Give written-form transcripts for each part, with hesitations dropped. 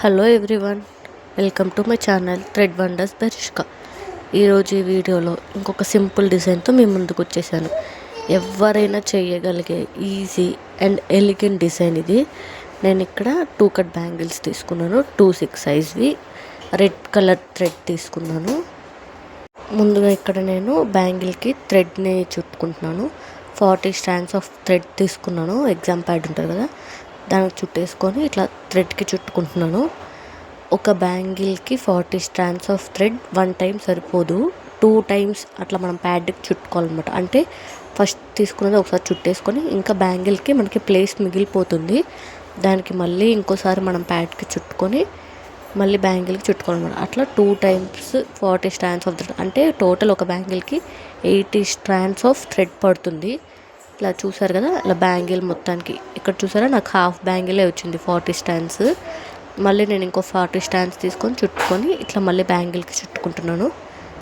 Hello everyone, welcome to my channel thread wonders by Rishka. ఈరోజు ఈ వీడియోలో ఇంకొక సింపుల్ డిజైన్తో మీ ముందుకు వచ్చేసాను. ఎవరైనా చేయగలిగే ఈజీ అండ్ ఎలిగెంట్ డిజైన్ ఇది. నేను ఇక్కడ 2 కట్ బ్యాంగిల్స్ తీసుకున్నాను, 2/6 సైజ్వి. రెడ్ కలర్ థ్రెడ్ తీసుకున్నాను. ముందుగా ఇక్కడ నేను బ్యాంగిల్కి థ్రెడ్ని చుట్టుకుంటున్నాను. 40 స్ట్రాండ్స్ ఆఫ్ థ్రెడ్ తీసుకున్నాను. ఎగ్జామ్ ప్యాడ్ ఉంటుంది కదా, దానికి చుట్టేసుకొని ఇట్లా థ్రెడ్కి చుట్టుకుంటున్నాను. ఒక బ్యాంగిల్కి 40 స్ట్రాండ్స్ ఆఫ్ థ్రెడ్ 1 టైం సరిపోదు, 2 టైమ్స్ అట్లా మనం ప్యాడ్కి చుట్టుకోవాలన్నమాట. అంటే ఫస్ట్ తీసుకున్నది ఒకసారి చుట్టేసుకొని ఇంకా బ్యాంగిల్కి మనకి ప్లేస్ మిగిలిపోతుంది, దానికి మళ్ళీ ఇంకోసారి మనం ప్యాడ్కి చుట్టుకొని మళ్ళీ బ్యాంగిల్కి చుట్టుకోవాలన్నమాట. అట్లా 2 టైమ్స్ 40 స్ట్రాండ్స్ ఆఫ్ థ్రెడ్, అంటే టోటల్ ఒక బ్యాంగిల్కి 80 స్ట్రాండ్స్ ఆఫ్ థ్రెడ్ పడుతుంది. ఇలా చూసారు కదా, ఇలా బ్యాంగిల్ మొత్తానికి ఇక్కడ చూసారా నాకు హాఫ్ బ్యాంగిలే వచ్చింది 40 స్టాండ్స్. మళ్ళీ నేను ఇంకో 40 స్టాండ్స్ తీసుకొని చుట్టుకొని ఇట్లా మళ్ళీ బ్యాంగిల్కి చుట్టుకుంటున్నాను.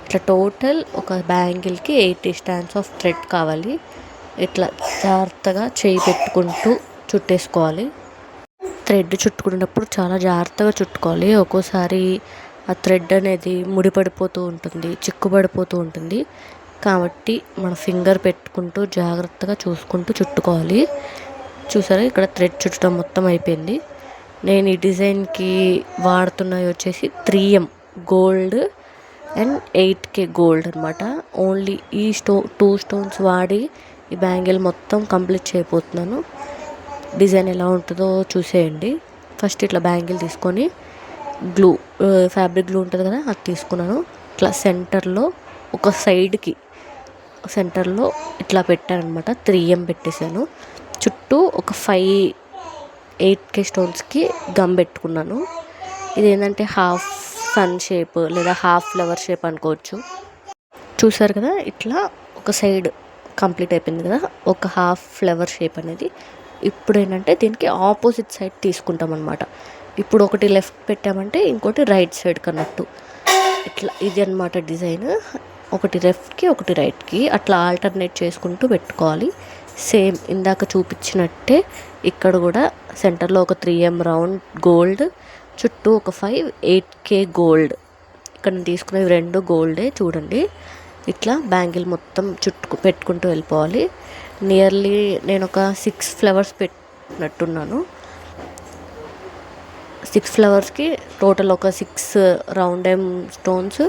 ఇట్లా టోటల్ ఒక బ్యాంగిల్కి 80 స్టాండ్స్ ఆఫ్ థ్రెడ్ కావాలి. ఇట్లా జాగ్రత్తగా చేయి పెట్టుకుంటూ చుట్టేసుకోవాలి. థ్రెడ్ చుట్టుకునేటప్పుడు చాలా జాగ్రత్తగా చుట్టుకోవాలి. ఒక్కోసారి ఆ థ్రెడ్ అనేది ముడిపడిపోతూ ఉంటుంది, చిక్కుపడిపోతూ ఉంటుంది. కాబట్టి మన ఫింగర్ పెట్టుకుంటూ జాగ్రత్తగా చూసుకుంటూ చుట్టుకోవాలి. చూసారా ఇక్కడ థ్రెడ్ చుట్టడం మొత్తం అయిపోయింది. నేను ఈ డిజైన్కి వాడుతున్నవి వచ్చేసి 3M gold and 8K gold అనమాట. ఓన్లీ ఈ 2 స్టోన్స్ వాడి ఈ బ్యాంగిల్ మొత్తం కంప్లీట్ చేయబోతున్నాను. డిజైన్ ఎలా ఉంటుందో చూసేయండి. ఫస్ట్ ఇట్లా బ్యాంగిల్ తీసుకొని గ్లూ, ఫ్యాబ్రిక్ గ్లూ ఉంటుంది కదా, అది తీసుకున్నాను. ఇట్లా సెంటర్లో ఒక సైడ్కి సెంటర్లో ఇట్లా పెట్టాను అనమాట. 3M పెట్టేశాను. చుట్టూ ఒక 8K స్టోన్స్కి గమ్ పెట్టుకున్నాను. ఇది ఏంటంటే హాఫ్ సన్ షేప్ లేదా హాఫ్ ఫ్లవర్ షేప్ అనుకోవచ్చు. చూసారు కదా, ఇట్లా ఒక సైడ్ కంప్లీట్ అయిపోయింది కదా, ఒక హాఫ్ ఫ్లవర్ షేప్ అనేది. ఇప్పుడు ఏంటంటే దీనికి ఆపోజిట్ సైడ్ తీసుకుంటాం అనమాట. ఇప్పుడు ఒకటి లెఫ్ట్ పెట్టామంటే ఇంకోటి రైట్ సైడ్ కన్నట్టు. ఇట్లా ఇది అనమాట డిజైన్. ఒకటి లెఫ్ట్కి ఒకటి రైట్కి అట్లా ఆల్టర్నేట్ చేసుకుంటూ పెట్టుకోవాలి. సేమ్ ఇందాక చూపించినట్టే ఇక్కడ కూడా సెంటర్లో ఒక 3M రౌండ్ గోల్డ్, చుట్టూ ఒక 8K గోల్డ్. ఇక్కడ నేను తీసుకునేవి 2 గోల్డే. చూడండి ఇట్లా బ్యాంగిల్ మొత్తం పెట్టుకుంటూ వెళ్ళిపోవాలి. నియర్లీ నేను ఒక 6 ఫ్లవర్స్ పెట్టినట్టున్నాను. 6 ఫ్లవర్స్కి టోటల్ ఒక 6 రౌండ్ స్టోన్స్,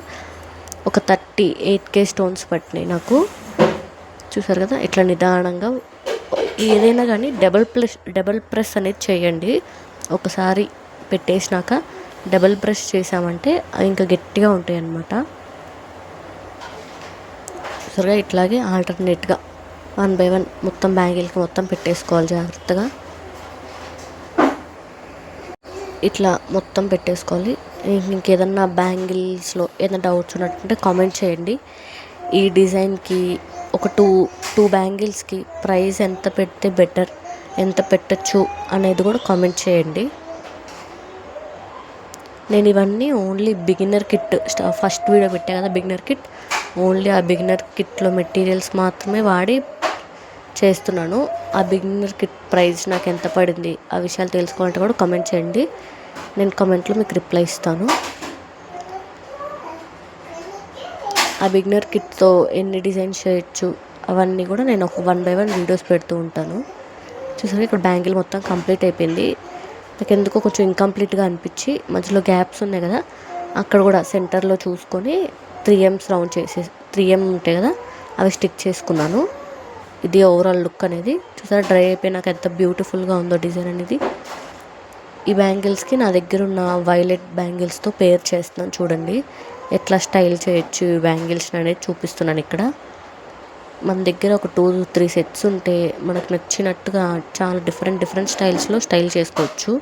ఒక 38K స్టోన్స్ పట్టినాయి నాకు. చూసారు కదా, ఇట్లా నిదానంగా ఏదైనా కానీ డబల్ ప్రెస్ అనేది చేయండి. ఒకసారి పెట్టేసినాక డబల్ ప్రెస్ చేసామంటే అవి ఇంకా గట్టిగా ఉంటాయి అన్నమాట. చూసారుగా, ఇట్లాగే ఆల్టర్నేట్గా 1 by 1 మొత్తం బ్యాంగిల్కి మొత్తం పెట్టేసుకోవాలి జాగ్రత్తగా. ఇట్లా మొత్తం పెట్టేసుకోవాలి. ఇంకేదన్నా బ్యాంగిల్స్లో ఏదైనా డౌట్స్ ఉన్నట్టుంటే కామెంట్ చేయండి. ఈ డిజైన్కి ఒక టూ బ్యాంగిల్స్కి ప్రైస్ ఎంత పెడితే బెటర్, ఎంత పెట్టచ్చు అనేది కూడా కామెంట్ చేయండి. నేను ఇవన్నీ only beginner kit, first video పెట్టా కదా బిగినర్ కిట్, ఓన్లీ ఆ బిగినర్ కిట్లో మెటీరియల్స్ మాత్రమే వాడి చేస్తున్నాను. ఆ బిగినర్ కిట్ ప్రైస్ నాకు ఎంత పడింది, ఆ విషయాలు తెలుసుకోవాలంటే కూడా కామెంట్ చేయండి. నేను కామెంట్లో మీకు రిప్లై ఇస్తాను. ఆ బిగినర్ కిట్తో ఎన్ని డిజైన్స్ చేయొచ్చు అవన్నీ కూడా నేను ఒక 1 by 1 వీడియోస్ పెడుతూ ఉంటాను. చూసారు ఇక్కడ బ్యాంగిల్ మొత్తం కంప్లీట్ అయిపోయింది. నాకు ఎందుకో కొంచెం ఇన్కంప్లీట్గా అనిపించి మధ్యలో గ్యాప్స్ ఉన్నాయి కదా, అక్కడ కూడా సెంటర్లో చూసుకొని 3M రౌండ్ 3M ఉంటాయి కదా, అవి స్టిక్ చేసుకున్నాను. ఇది ఓవరాల్ లుక్ అనేది. చూసారా డ్రై అయిపోయి నాకు ఎంత బ్యూటిఫుల్గా ఉందో డిజైన్ అనేది. ఈ బ్యాంగిల్స్కి నా దగ్గర ఉన్న వైలెట్ బ్యాంగిల్స్తో పేర్ చేస్తున్నాను. చూడండి ఎట్లా స్టైల్ చేయొచ్చు ఈ బ్యాంగిల్స్ అనేది చూపిస్తున్నాను. ఇక్కడ మన దగ్గర ఒక 2-3 సెట్స్ ఉంటే మనకు నచ్చినట్టుగా చాలా డిఫరెంట్ స్టైల్స్లో స్టైల్ చేసుకోవచ్చు.